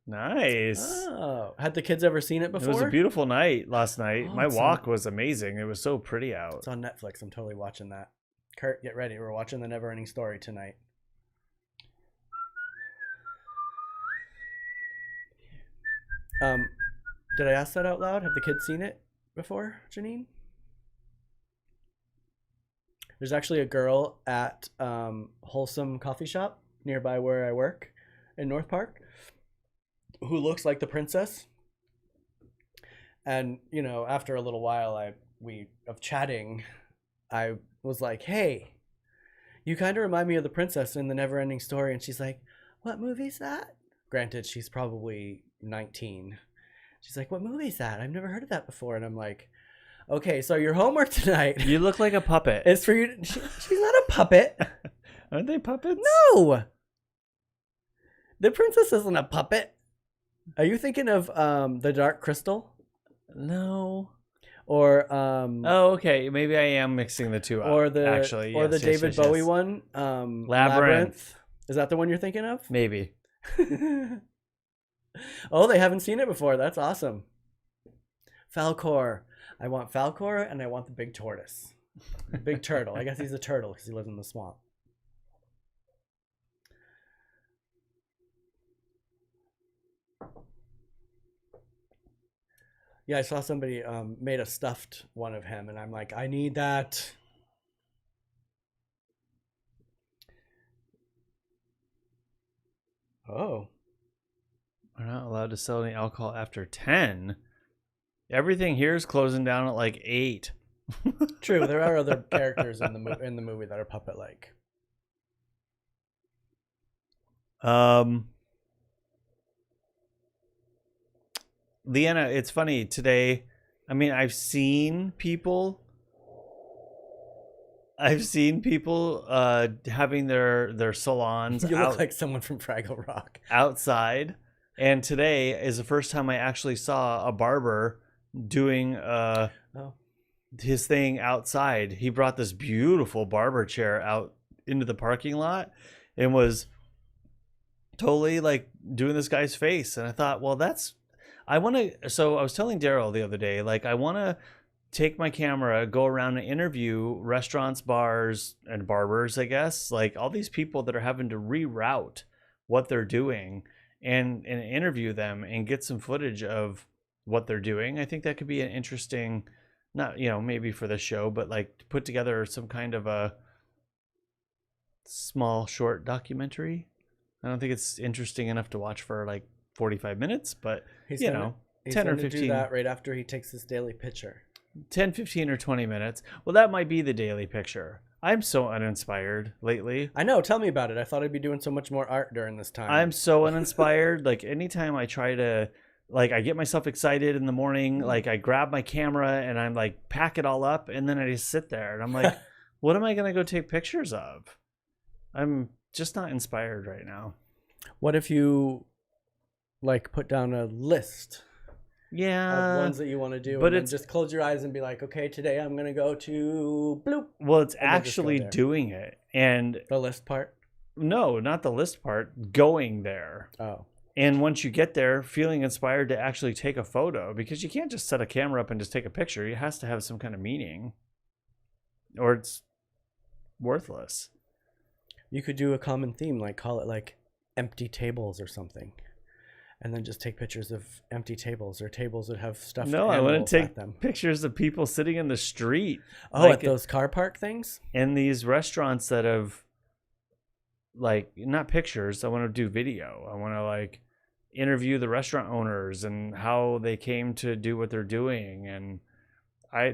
Nice. Oh. Had the kids ever seen it before? It was a beautiful night last night. My walk was amazing. It was so pretty out. It's on Netflix. I'm totally watching that. Kurt, get ready. We're watching The Never Ending Story tonight. Did I ask that out loud? Have the kids seen it before, Janine? There's actually a girl at Wholesome Coffee Shop nearby where I work in North Park who looks like the princess. And, you know, after a little while of chatting, I was like, hey, you kind of remind me of the princess in The Never Ending Story. And she's like, what movie's that? Granted, she's probably 19. She's like, what movie is that? I've never heard of that before. And I'm like, okay, so your homework tonight. You look like a puppet. It's for you. She's not a puppet. Aren't they puppets? No. The princess isn't a puppet. Are you thinking of The Dark Crystal? No. Or oh, okay. Maybe I am mixing the two up. Or the David Bowie one. Labyrinth. Is that the one you're thinking of? Maybe. Oh, they haven't seen it before. That's awesome. Falcor. I want Falcor and I want the big tortoise. The big turtle. I guess he's a turtle because he lives in the swamp. Yeah, I saw somebody made a stuffed one of him and I'm like, I need that. Oh. We're not allowed to sell any alcohol after 10. Everything here is closing down at like 8. True, there are other characters in the movie that are puppet-like. Leanna, it's funny today. I mean, I've seen people having their salons. You look like someone from Fraggle Rock. Outside. And today is the first time I actually saw a barber doing his thing outside. He brought this beautiful barber chair out into the parking lot and was totally like doing this guy's face. And I thought, well, so I was telling Derrol the other day, like, I want to take my camera, go around and interview restaurants, bars, and barbers, I guess, like all these people that are having to reroute what they're doing and interview them and get some footage of what they're doing. I think that could be an interesting, not, maybe for the show, but like to put together some kind of small short documentary. I don't think it's interesting enough to watch for like 45 minutes, but he's 10 or 15. Do that right after he takes his daily picture. 10, 15 or 20 minutes. Well, that might be the daily picture. I'm so uninspired lately. I know. Tell me about it. I thought I'd be doing so much more art during this time. I'm so uninspired. Like anytime I try to, like I get myself excited in the morning, like I grab my camera and I'm like pack it all up and then I just sit there and I'm like, what am I going to go take pictures of? I'm just not inspired right now. What if you like put down a list of ones that you want to do, but it's just close your eyes and be like, okay, today I'm going to go to bloop. Well, it's actually doing it. And the list part? No, not the list part, going there. Oh. And once you get there, feeling inspired to actually take a photo, because you can't just set a camera up and just take a picture. It has to have some kind of meaning or it's worthless. You could do a common theme, like call it like empty tables or something. And then just take pictures of empty tables or tables that have stuff. No, I want to take pictures of people sitting in the street. Oh, like at those car park things? And these restaurants that have, like, not pictures. I want to do video. I want to, like, interview the restaurant owners and how they came to do what they're doing. And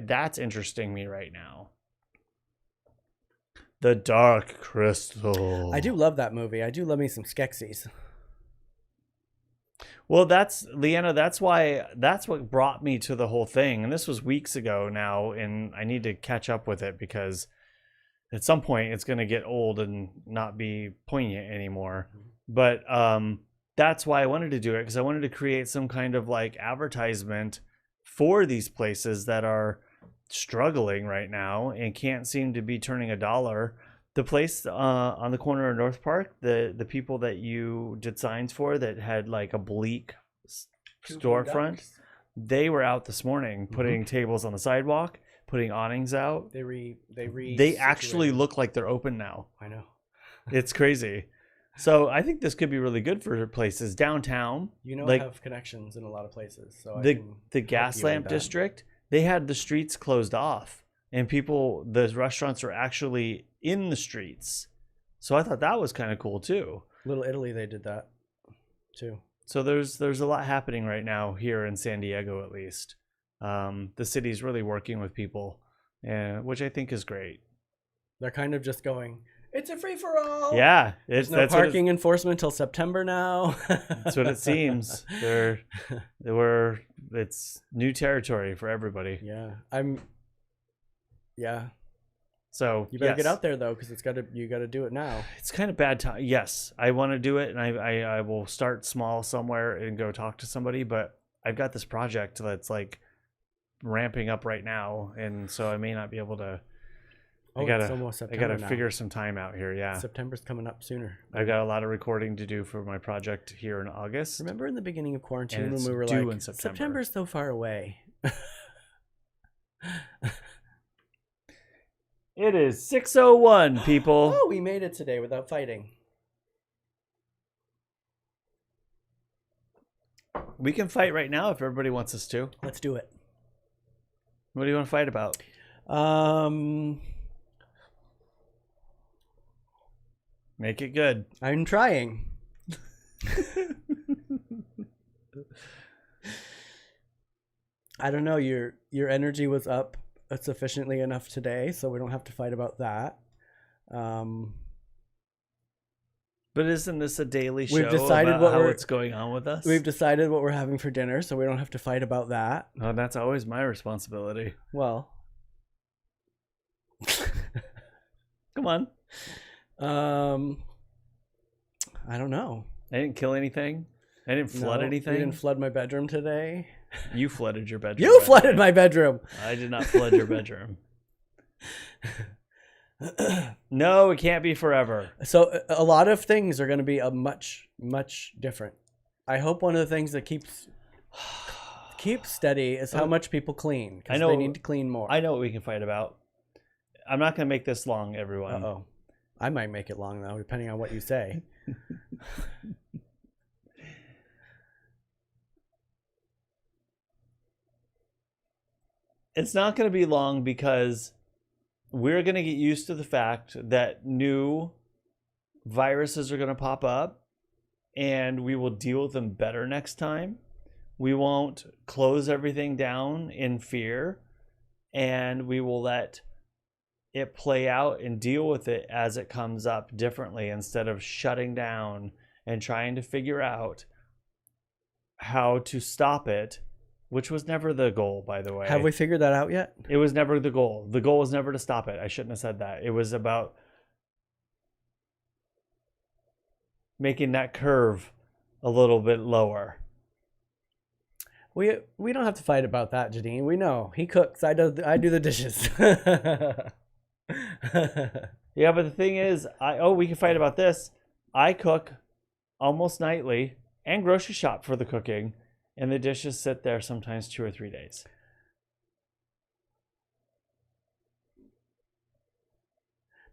that's interesting me right now. The Dark Crystal. I do love that movie. I do love me some Skeksis. Well, Leanna, that's what brought me to the whole thing. And this was weeks ago now, and I need to catch up with it because at some point it's going to get old and not be poignant anymore. But that's why I wanted to do it, because I wanted to create some kind of like advertisement for these places that are struggling right now and can't seem to be turning a dollar. The place on the corner of North Park, the people that you did signs for that had like a bleak storefront, they were out this morning putting tables on the sidewalk, putting awnings out. They actually look like they're open now. I know. It's crazy. So I think this could be really good for places downtown. You know, like, I have connections in a lot of places. So the Gaslamp district, they had the streets closed off. And the restaurants are actually in the streets. So I thought that was kind of cool too. Little Italy, they did that too. So there's a lot happening right now here in San Diego, at least. The city's really working with people, which I think is great. They're kind of just going, it's a free-for-all. Yeah. There's no parking enforcement until September now. That's what it seems. It's new territory for everybody. Yeah. Yeah. So you better get out there though, because you got to do it now. It's kind of bad time. Yes, I want to do it, and I will start small somewhere and go talk to somebody. But I've got this project that's like ramping up right now, and so I may not be able to. Oh, it's almost September. I gotta figure some time out here. Yeah, September's coming up sooner. I've got a lot of recording to do for my project here in August. Remember in the beginning of quarantine when we were like, September's so far away. It is 6:01, people. Oh, we made it today without fighting. We can fight right now if everybody wants us to. Let's do it. What do you want to fight about? Make it good. I'm trying. I don't know. Your energy was up sufficiently enough today, so we don't have to fight about that. But isn't this a daily show? We've decided about what's going on with us? We've decided what we're having for dinner, so we don't have to fight about that. Oh, that's always my responsibility. Well, come on. I don't know. I didn't kill anything. I didn't flood anything. You didn't flood my bedroom today. You flooded your bedroom. You flooded my bedroom. I did not flood your bedroom. No, it can't be forever. So a lot of things are going to be much, much different. I hope one of the things that keeps steady is how much people clean. Because they need to clean more. I know what we can fight about. I'm not going to make this long, everyone. Uh-oh. I might make it long, though, depending on what you say. It's not going to be long because we're going to get used to the fact that new viruses are going to pop up, and we will deal with them better next time. We won't close everything down in fear, and we will let it play out and deal with it as it comes up differently, instead of shutting down and trying to figure out how to stop it, which was never the goal, by the way. Have we figured that out yet? It was never the goal. The goal was never to stop it. I shouldn't have said that. It was about making that curve a little bit lower. We don't have to fight about that, Janine. We know. He cooks. I do the dishes. Yeah, but the thing is, we can fight about this. I cook almost nightly and grocery shop for the cooking, and the dishes sit there sometimes 2 or 3 days.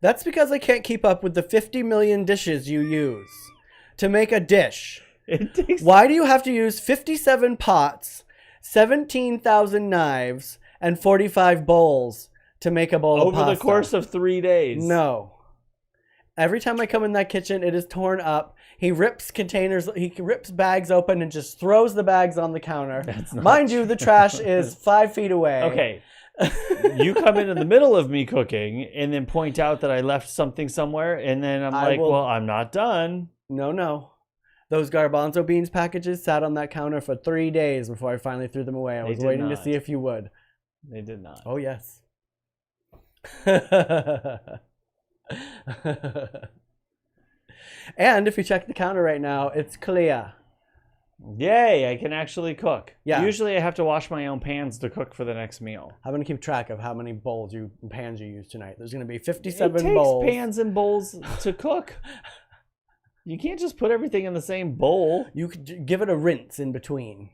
That's because I can't keep up with the 50 million dishes you use to make a dish. Why do you have to use 57 pots, 17,000 knives, and 45 bowls to make a bowl of pasta? Over the course of 3 days. No. Every time I come in that kitchen, it is torn up. He rips bags open and just throws the bags on the counter. Mind you, the trash is 5 feet away. Okay. You come in the middle of me cooking and then point out that I left something somewhere, and then well, I'm not done. No. Those garbanzo beans packages sat on that counter for 3 days before I finally threw them away. I was waiting to see if you would. They did not. Oh, yes. And if you check the counter right now, it's clear. Yay, I can actually cook. Yeah. Usually I have to wash my own pans to cook for the next meal. I'm going to keep track of how many pans you use tonight. There's going to be 57 bowls. It takes pans and bowls to cook. You can't just put everything in the same bowl. You could give it a rinse in between.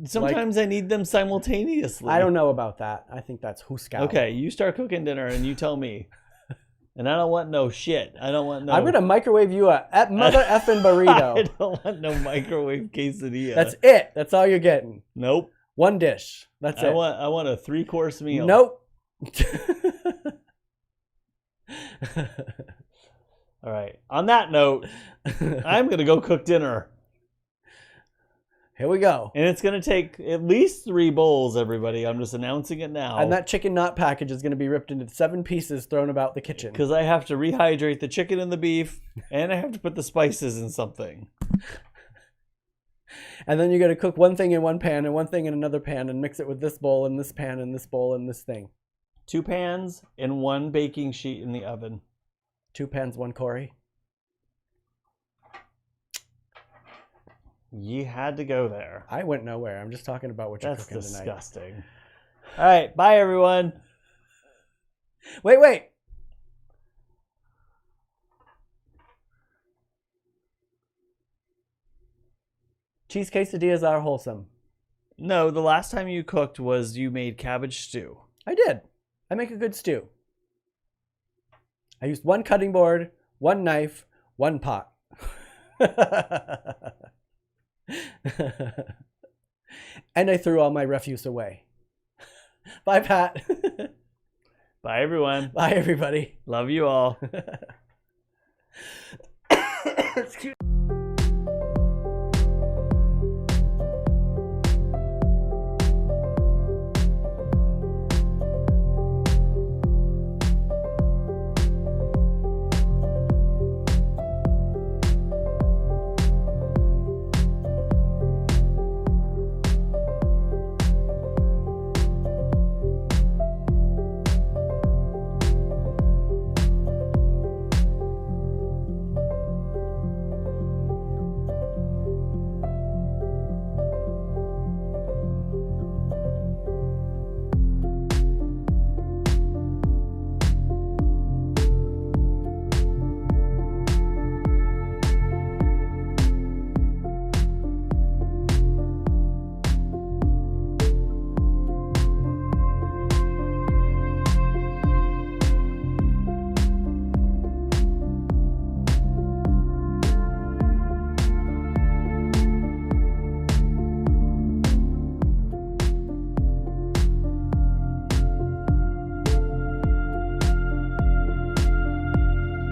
Sometimes I need them simultaneously. I don't know about that. I think that's huskow. Okay, you start cooking dinner and you tell me. And I don't want no shit. I don't want no... I'm going to microwave you a mother effing burrito. I don't want no microwave quesadilla. That's it. That's all you're getting. Nope. One dish. That's it. I want a 3-course meal. Nope. All right. On that note, I'm going to go cook dinner. Here we go. And it's going to take at least 3 bowls, everybody. I'm just announcing it now. And that chicken knot package is going to be ripped into 7 pieces thrown about the kitchen. Because I have to rehydrate the chicken and the beef, and I have to put the spices in something. And then you got to cook one thing in one pan and one thing in another pan and mix it with this bowl and this pan and this bowl and this thing. 2 pans and 1 baking sheet in the oven. 2 pans, 1 Cory. You had to go there. I went nowhere. I'm just talking about what you're cooking tonight. That's disgusting. All right. Bye, everyone. Wait. Cheese quesadillas are wholesome. No, the last time you cooked was you made cabbage stew. I did. I make a good stew. I used 1 cutting board, 1 knife, 1 pot. And I threw all my refuse away. Bye, Pat. Bye, everyone. Bye, everybody. Love you all.